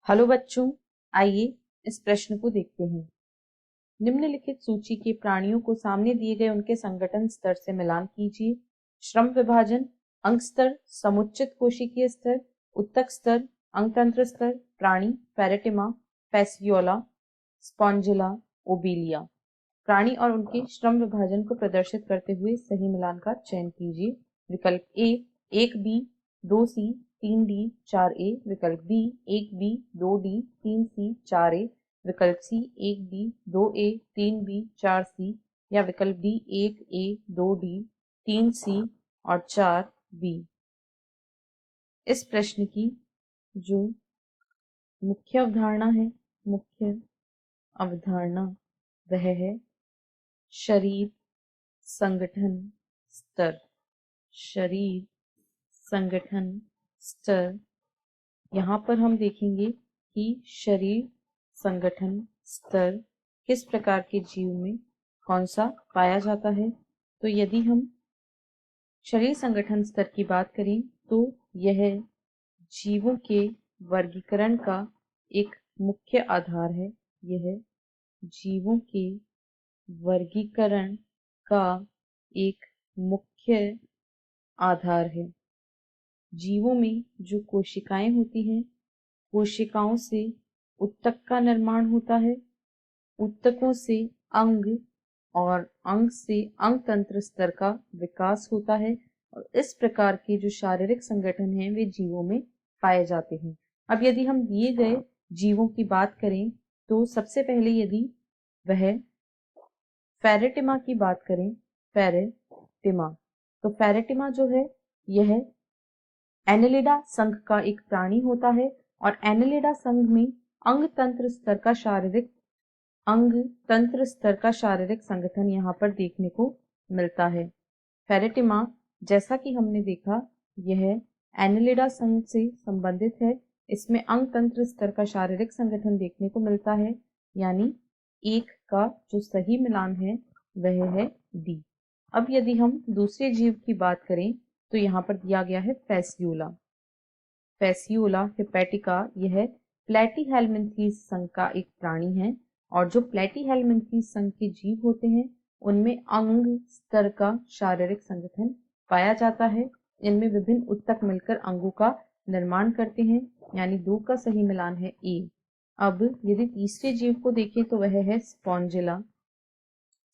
Hello बच्चों, आइए इस प्रश्न को देखते हैं। निम्नलिखित सूची के प्राणियों को सामने दिए गए उनके संगठन स्तर से मिलान कीजिए। श्रम विभाजन, अंग स्तर, समुच्चित कोशिकीय स्तर, उत्तक स्तर, अंगतंत्र स्तर, प्राणी, पैरेटिमा, फैसियोला, स्पॉन्जिला, ओबेलिया। प्राणी और उनके श्रम विभाजन को प्रदर्शित करते हुए सही मिलान का चयन कीजिए। विकल्प ए 1B 2C 3D 4A, विकल्प B 1B 2D 3C 4A, विकल्प सी 1B 2A 3B 4C, या विकल्प डी 1A 2D 3C और 4B। इस प्रश्न की जो मुख्य अवधारणा वह है शरीर संगठन स्तर। शरीर संगठन स्तर। यहाँ पर हम देखेंगे कि शरीर संगठन स्तर किस प्रकार के जीव में कौन सा पाया जाता है। तो यदि हम शरीर संगठन स्तर की बात करें तो यह जीवों के वर्गीकरण का एक मुख्य आधार है। यह जीवों के वर्गीकरण का एक मुख्य आधार है। जीवों में जो कोशिकाएं होती हैं, कोशिकाओं से उत्तक का निर्माण होता है, उत्तकों से अंग और अंग से अंग तंत्र स्तर का विकास होता है, और इस प्रकार के जो शारीरिक संगठन हैं वे जीवों में पाए जाते हैं। अब यदि हम दिए गए जीवों की बात करें तो सबसे पहले यदि वह फेरेटिमा की बात करें, फेरेटिमा, तो फेरेटिमा जो है यह एनेलिडा संघ का एक प्राणी होता है, और एनेलिडा संघ में अंग तंत्र स्तर का शारीरिक संगठन यहाँ पर देखने को मिलता है। फेरेटिमा, जैसा कि हमने देखा, यह एनेलिडा संघ से संबंधित है। इसमें अंग तंत्र स्तर का शारीरिक संगठन देखने को मिलता है, यानी एक का जो सही मिलान है वह है डी। अब यदि हम दूसरे जीव की बात करें तो यहाँ पर दिया गया है फैसियोला। फैसियोला हिपैटिका, यह प्लेटीहेल्मिन्थीज संघ का एक प्राणी है, और जो प्लेटीहेल्मिन्थीज संघ के जीव होते हैं उनमें अंग स्तर का शारीरिक संगठन पाया जाता है। इनमें विभिन्न उत्तक मिलकर अंगों का निर्माण करते हैं, यानी 2 का सही मिलान है ए। अब यदि तीसरे जीव को देखें तो वह है स्पॉन्जिला।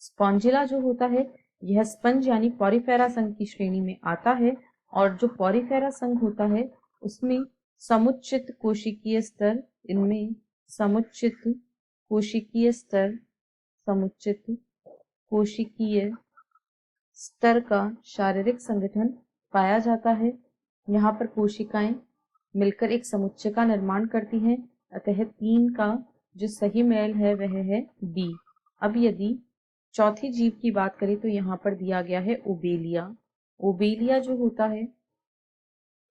स्पॉन्जिला जो होता है यह स्पंज यानी पॉरीफेरा संघ की श्रेणी में आता है, और जो पॉरीफेरा संघ होता है उसमें समुच्चित कोशिकीय स्तर, इनमें समुच्चित कोशिकीय स्तर का शारीरिक संगठन पाया जाता है। यहाँ पर कोशिकाएं मिलकर एक समुच्चय का निर्माण करती हैं, अतः 3 का जो सही मेल है वह है डी। अब यदि चौथे जीव की बात करें तो यहाँ पर दिया गया है ओबेलिया। ओबेलिया जो होता है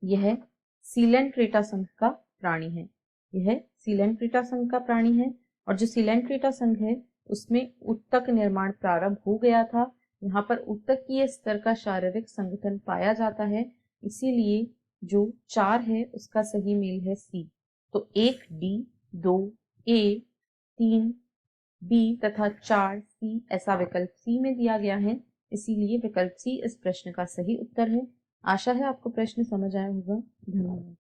यह सीलेंट्रेटा संघ का प्राणी है। यह सीलेंट्रेटा संघ का प्राणी है, और जो सीलेंट्रेटा संघ है उसमें उत्तक निर्माण प्रारंभ हो गया था। यहाँ पर उत्तकीय स्तर का शारीरिक संगठन पाया जाता है, इसीलिए जो 4 है उसका सही मेल है सी। तो 1D 2A 3B तथा 4C ऐसा विकल्प सी में दिया गया है, इसीलिए विकल्प सी इस प्रश्न का सही उत्तर है। आशा है आपको प्रश्न समझ आया होगा। धन्यवाद।